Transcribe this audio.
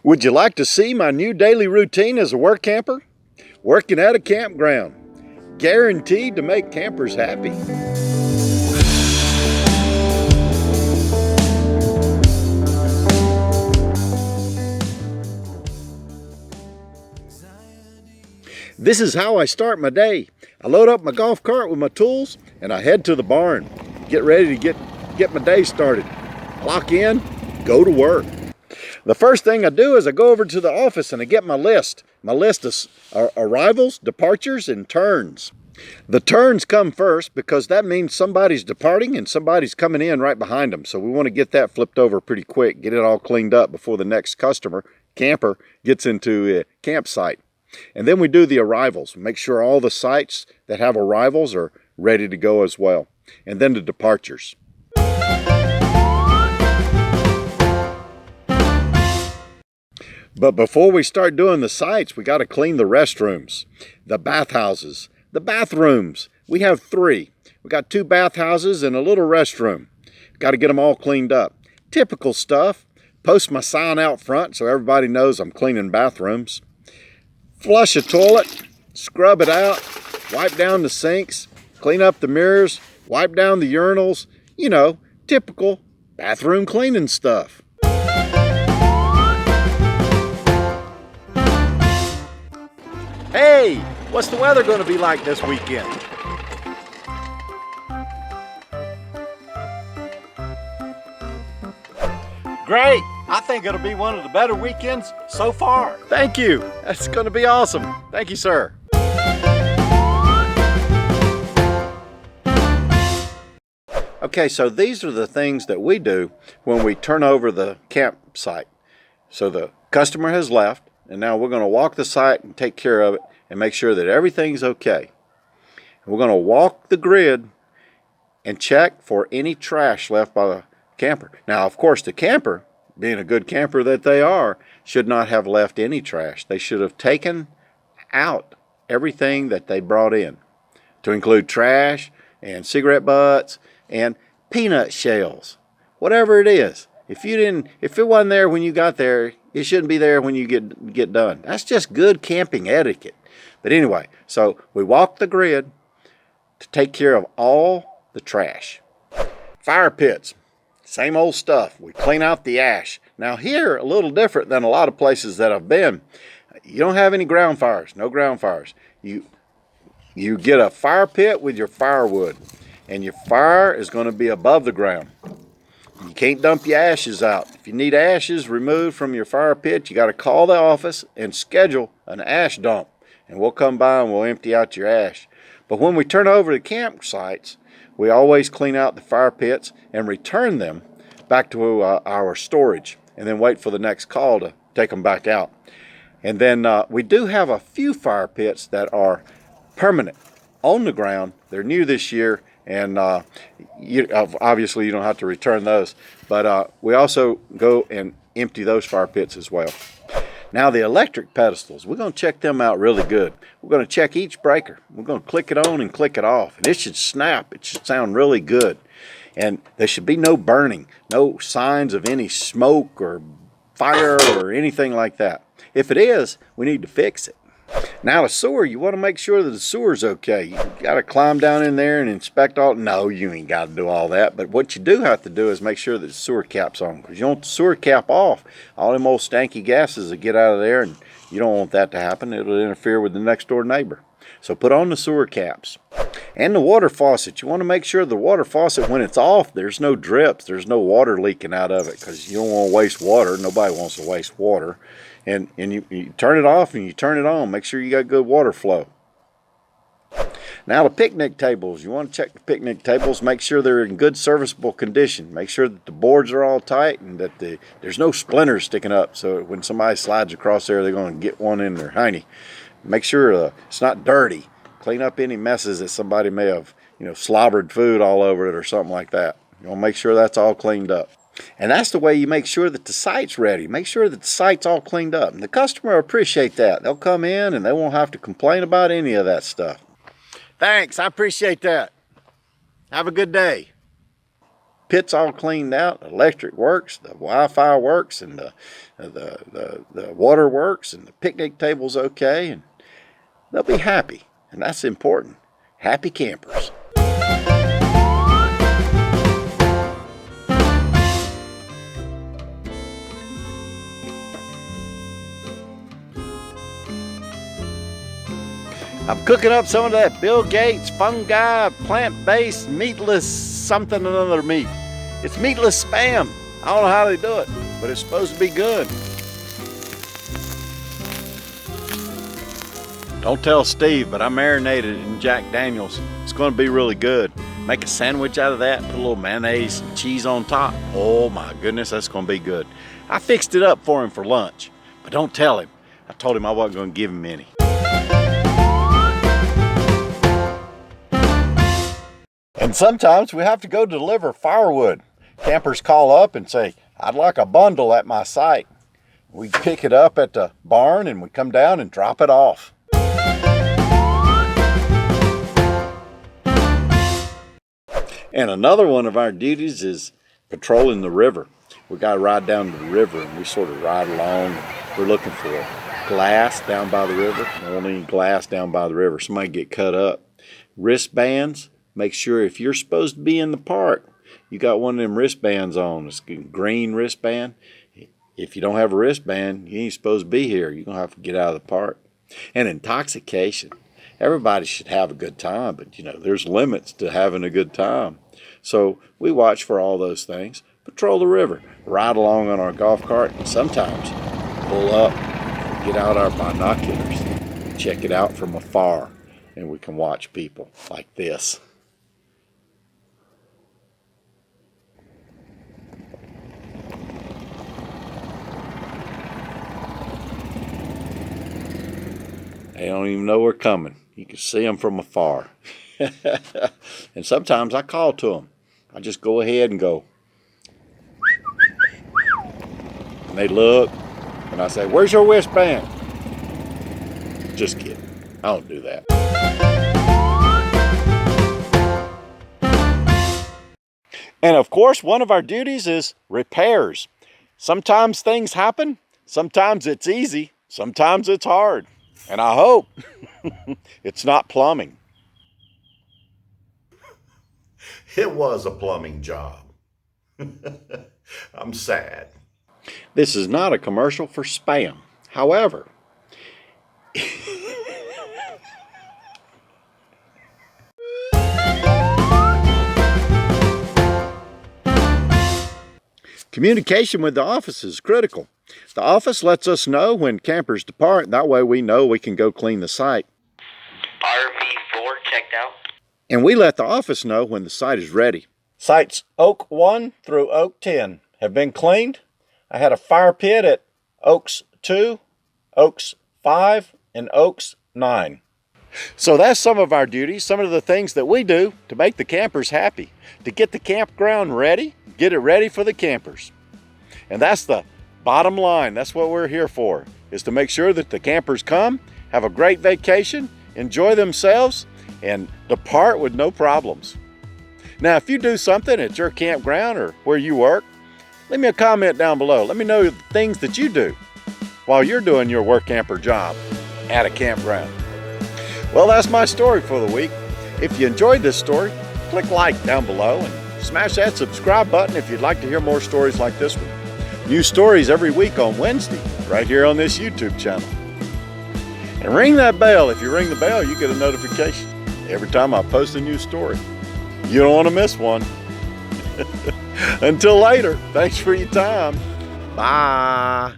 Would you like to see my new daily routine as a work camper? Working at a campground. Guaranteed to make campers happy. This is how I start my day. I load up my golf cart with my tools and I head to the barn. Get ready to get my day started. Clock in, go to work. The first thing I do is I go over to the office and I get my list. My list is arrivals, departures, and turns. The turns come first because that means somebody's departing and somebody's coming in right behind them. So we want to get that flipped over pretty quick, get it all cleaned up before the next camper gets into a campsite. And then we do the arrivals. Make sure all the sites that have arrivals are ready to go as well. And then the departures. But before we start doing the sites, we got to clean the restrooms, the bathhouses, the bathrooms. We have 3. We got 2 bathhouses and a little restroom. Got to get them all cleaned up. Typical stuff. Post my sign out front so everybody knows I'm cleaning bathrooms. Flush a toilet, scrub it out, wipe down the sinks, clean up the mirrors, wipe down the urinals. You know, typical bathroom cleaning stuff. Hey, what's the weather going to be like this weekend? Great. I think it'll be one of the better weekends so far. Thank you. That's going to be awesome. Thank you, sir. Okay, so these are the things that we do when we turn over the campsite. So the customer has left, and now we're going to walk the site and take care of it and make sure that everything's okay. We're going to walk the grid and check for any trash left by the camper. Now, of course, the camper, being a good camper that they are, should not have left any trash. They should have taken out everything that they brought in, to include trash and cigarette butts and peanut shells, whatever it is. If it wasn't there when you got there, it shouldn't be there when you get done. That's just good camping etiquette. But anyway, so we walk the grid to take care of all the trash. Fire pits, same old stuff. We clean out the ash. Now here, a little different than a lot of places that I've been. You don't have any ground fires, no ground fires. You get a fire pit with your firewood, and your fire is going to be above the ground. You can't dump your ashes out. If you need ashes removed from your fire pit, you got to call the office and schedule an ash dump. And we'll come by and we'll empty out your ash. But when we turn over the campsites, we always clean out the fire pits and return them back to our storage. And then wait for the next call to take them back out. And then we do have a few fire pits that are permanent on the ground. They're new this year. And obviously you don't have to return those. But we also go and empty those fire pits as well. Now the electric pedestals, we're going to check them out really good. We're going to check each breaker. We're going to click it on and click it off. And it should snap. It should sound really good. And there should be no burning, no signs of any smoke or fire or anything like that. If it is, we need to fix it. Now the sewer, you want to make sure that the sewer's okay. You got to climb down in there and inspect all. No, you ain't got to do all that. But what you do have to do is make sure that the sewer cap's on. Because you want the sewer cap off. All them old stanky gases that get out of there, and you don't want that to happen. It'll interfere with the next door neighbor. So put on the sewer caps. And the water faucet. You want to make sure the water faucet, when it's off, there's no drips. There's no water leaking out of it. Because you don't want to waste water. Nobody wants to waste water. And you turn it off and you turn it on. Make sure you got good water flow. Now the picnic tables. You want to check the picnic tables. Make sure they're in good serviceable condition. Make sure that the boards are all tight and that there's no splinters sticking up. So when somebody slides across there, they're going to get one in their hiney. Make sure it's not dirty. Clean up any messes that somebody may have, slobbered food all over it or something like that. You want to make sure that's all cleaned up. And that's the way you make sure that the site's ready. Make sure that the site's all cleaned up. And the customer will appreciate that. They'll come in and they won't have to complain about any of that stuff. Thanks, I appreciate that. Have a good day. pit's all cleaned out, the electric works, the Wi-Fi works, and the water works, and the picnic table's okay, and they'll be happy, and that's important. Happy campers. I'm cooking up some of that Bill Gates fungi, plant-based, meatless something another meat. It's meatless spam. I don't know how they do it, but it's supposed to be good. Don't tell Steve, but I marinated it in Jack Daniels. It's going to be really good. Make a sandwich out of that, put a little mayonnaise and cheese on top. Oh my goodness, that's going to be good. I fixed it up for him for lunch, but don't tell him. I told him I wasn't going to give him any. And sometimes we have to go deliver firewood. Campers call up and say, I'd like a bundle at my site. We pick it up at the barn and we come down and drop it off. And another one of our duties is patrolling the river. We got to ride down to the river and we sort of ride along. We're looking for glass down by the river. Only glass down by the river. Somebody get cut up. Wristbands. Make sure if you're supposed to be in the park, you got one of them wristbands on. It's a green wristband. If you don't have a wristband, you ain't supposed to be here. You're going to have to get out of the park. And intoxication. Everybody should have a good time, but there's limits to having a good time. So we watch for all those things. Patrol the river. Ride along on our golf cart. And sometimes pull up, get out our binoculars, check it out from afar, and we can watch people like this. They don't even know we're coming. You can see them from afar. And sometimes I call to them. I just go ahead and go. And they look, and I say, where's your wristband? Just kidding. I don't do that. And of course, one of our duties is repairs. Sometimes things happen. Sometimes it's easy. Sometimes it's hard. And I hope it's not plumbing. It was a plumbing job. I'm sad. This is not a commercial for spam. However, communication with the office is critical. The office lets us know when campers depart. That way we know we can go clean the site. RV4 checked out. And we let the office know when the site is ready. Sites Oak 1 through Oak 10 have been cleaned. I had a fire pit at Oaks 2, Oaks 5, and Oaks 9. So that's some of our duties, some of the things that we do to make the campers happy, to get the campground ready, get it ready for the campers. And that's the bottom line. That's what we're here for, is to make sure that the campers come, have a great vacation, enjoy themselves, and depart with no problems. Now, if you do something at your campground or where you work, leave me a comment down below. Let me know the things that you do while you're doing your work camper job at a campground. Well, that's my story for the week. If you enjoyed this story, click like down below and smash that subscribe button if you'd like to hear more stories like this one. New stories every week on Wednesday, right here on this YouTube channel. And ring that bell. If you ring the bell, you get a notification every time I post a new story. You don't want to miss one. Until later, thanks for your time. Bye.